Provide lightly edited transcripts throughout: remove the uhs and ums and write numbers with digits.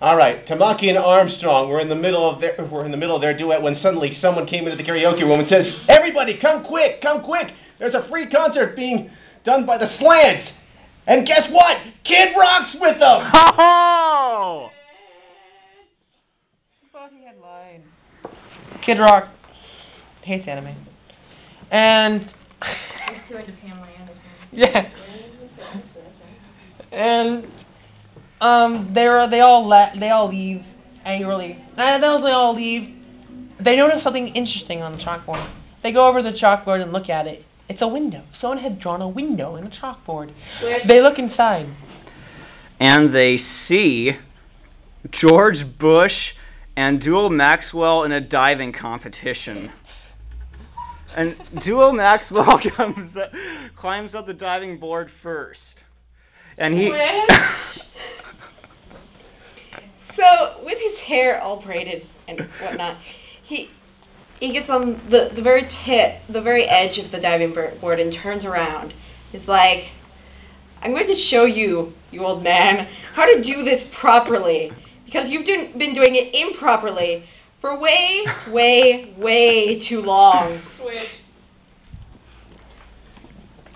All right, Tamaki and Armstrong were in the middle of their duet when suddenly someone came into the karaoke room and says, "Everybody, come quick, come quick! There's a free concert being done by the Slants, and guess what? Kid Rock's with them." Oh! I thought he had lied. Kid Rock hates anime, and He's too into Pamela Anderson. yeah, and they all leave angrily. They all leave. They notice something interesting on the chalkboard. They go over to the chalkboard and look at it. It's a window. Someone had drawn a window in the chalkboard. They look inside. And they see George Bush and Duo Maxwell in a diving competition. And Duo Maxwell climbs up the diving board first. And he... So, with his hair all braided and whatnot, he gets on the very the very edge of the diving board and turns around. He's like, "I'm going to show you, you old man, how to do this properly, because you've been doing it improperly for way, way, way too long." Switch.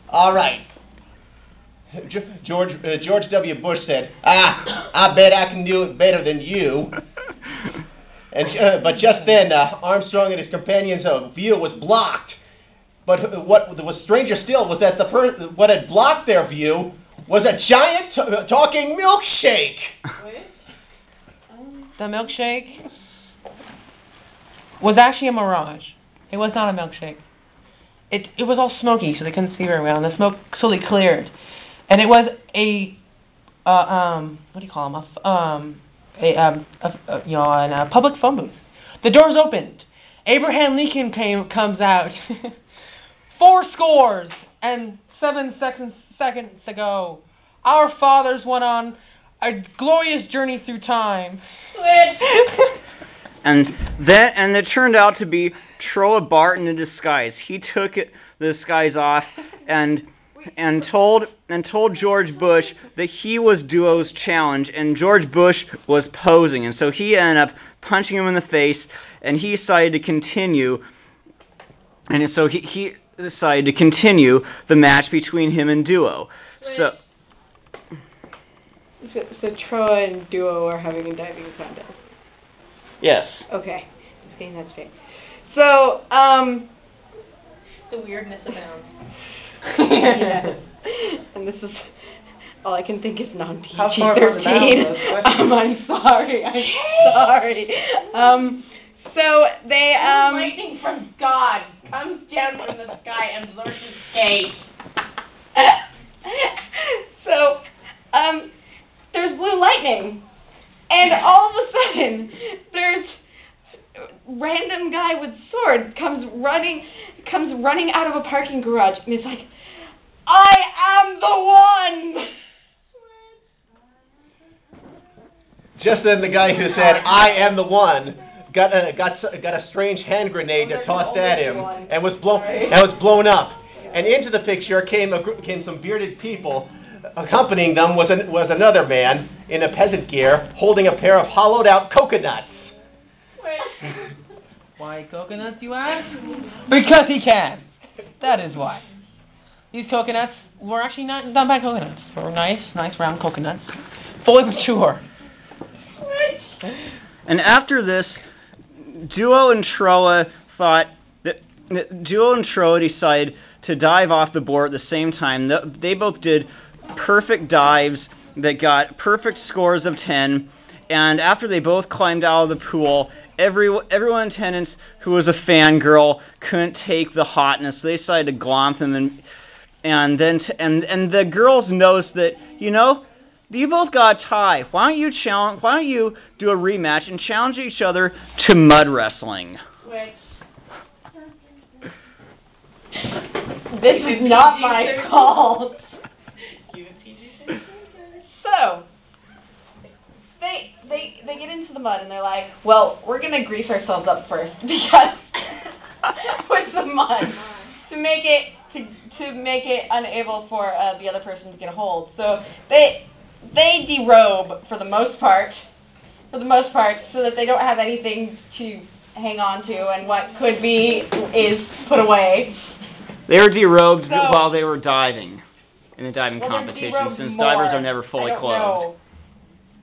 All right. George W. Bush said, "I bet I can do it better than you." But just then, Armstrong and his companions' view was blocked. But what was stranger still was that what had blocked their view was a giant talking milkshake. The milkshake was actually a mirage. It was not a milkshake. It was all smoky, so they couldn't see very well, and the smoke slowly cleared. And it was a what do you call them? A public phone booth. The doors opened. Abraham Lincoln comes out. 7 seconds ago, our fathers went on a glorious journey through time. and it turned out to be Trowa Barton in disguise. He took the disguise off and told George Bush that he was Duo's challenge, and George Bush was posing, and so he ended up punching him in the face, and he decided to continue, and so he decided to continue the match between him and Duo. So Trowa and Duo are having a diving contest. yes. Okay, just getting that straight. So, The weirdness abounds. yeah. And this is all I can think is non-PG-13. How far from the mountain? I'm sorry. So they Lightning from God comes down from the sky and blurs his skate. So there's blue lightning, and all of a sudden there's random guy with sword comes running out of a parking garage, and he's like, "I am the one!" Just then, the guy who said, "I am the one," got a strange hand grenade tossed at him and was blown up. And into the picture came some bearded people. Accompanying them was another man in a peasant gear holding a pair of hollowed out coconuts. Why coconuts, you ask? Because he can. That is why. These coconuts were actually not bad coconuts. They were nice round coconuts, fully mature. And after this, Duo and Trowa decided to dive off the board at the same time. They both did perfect dives that got perfect scores of 10. And after they both climbed out of the pool, everyone in attendance who was a fangirl couldn't take the hotness. So they decided to glomp them, and the girls noticed that, you both got a tie. Why don't you do a rematch and challenge each other to mud wrestling? This is not my fault. So they get into the mud and they're like, "Well, we're gonna grease ourselves up first because with the mud to make it unable for the other person to get a hold." So they derobe for the most part, for the most part, so that they don't have anything to hang on to, and what could be is put away. They were derobed So- while they were diving in the diving Well, they're competition, derobed since more. divers are never fully I don't clothed,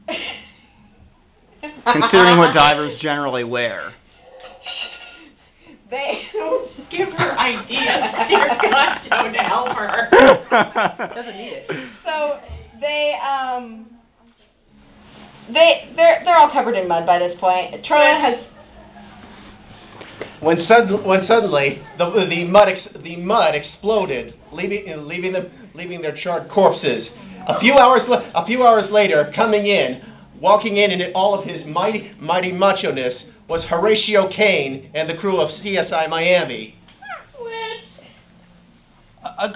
know. considering what divers generally wear. They don't give her ideas. Dear God, don't help her. Doesn't need it. So they're all covered in mud by this point. Trowa has When suddenly the mud exploded, leaving their charred corpses. A few hours later, walking in all of his mighty macho-ness, was Horatio Kane and the crew of CSI Miami.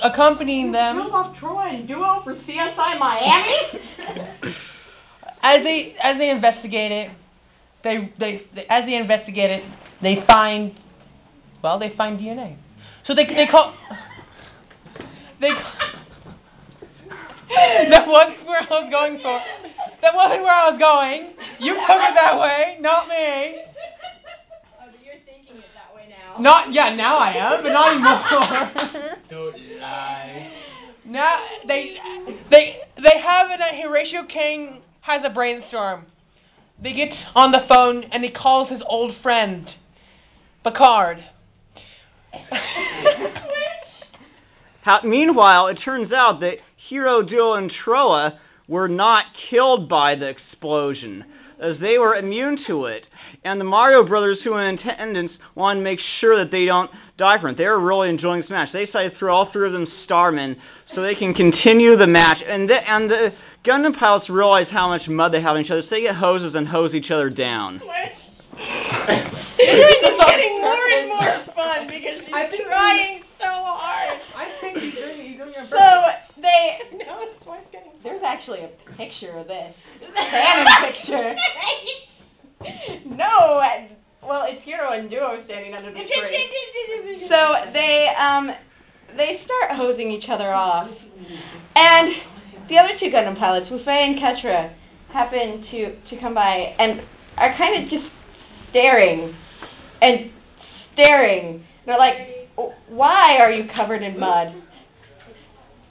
Accompanying them off Trowa and Duo for CSI Miami. as they investigate it. They find DNA. So they call. That wasn't where I was going for. That wasn't where I was going. You took it that way, not me. Oh, you're thinking it that way now. Now I am, but not anymore. Don't lie. Now they have it. Horatio King has a brainstorm. They get on the phone and he calls his old friend, Picard. Meanwhile, it turns out that Heero, Duo, and Trowa were not killed by the explosion, as they were immune to it. And the Mario brothers, who were in attendance, wanted to make sure that they don't die from it. They were really enjoying this match. They decided to throw all three of them Starmen so they can continue the match. And the Gundam pilots realize how much mud they have on each other, so they get hoses and hose each other down. This is getting more and more fun because she's trying so hard. I think you're doing your best. So there's actually a picture of this. This is a canon picture. No, well, it's Heero and Duo standing under the tree. So they start hosing each other off, and the other two Gundam pilots, Wufei and Ketra, happen to come by and are kind of just staring. They're like, "Why are you covered in mud?"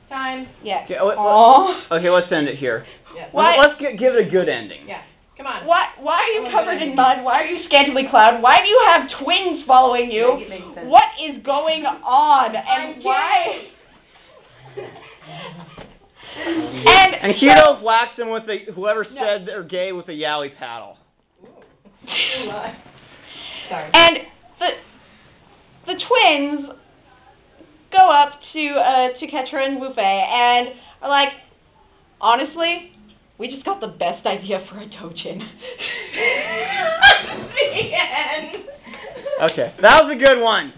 Time. Yeah. Okay, let's end it here. Yeah. Why? Let's give it a good ending. Yeah. Come on. Why are you covered in mud? Why are you scantily clad? Why do you have twins following you? Make it make sense. What is going on? And why? And Heero whacks him with whoever said they're gay with a yaoi paddle. Sorry. And the twins go up to Ketra and Wufei and are like, honestly, we just got the best idea for a Dojin. The end. Okay, that was a good one.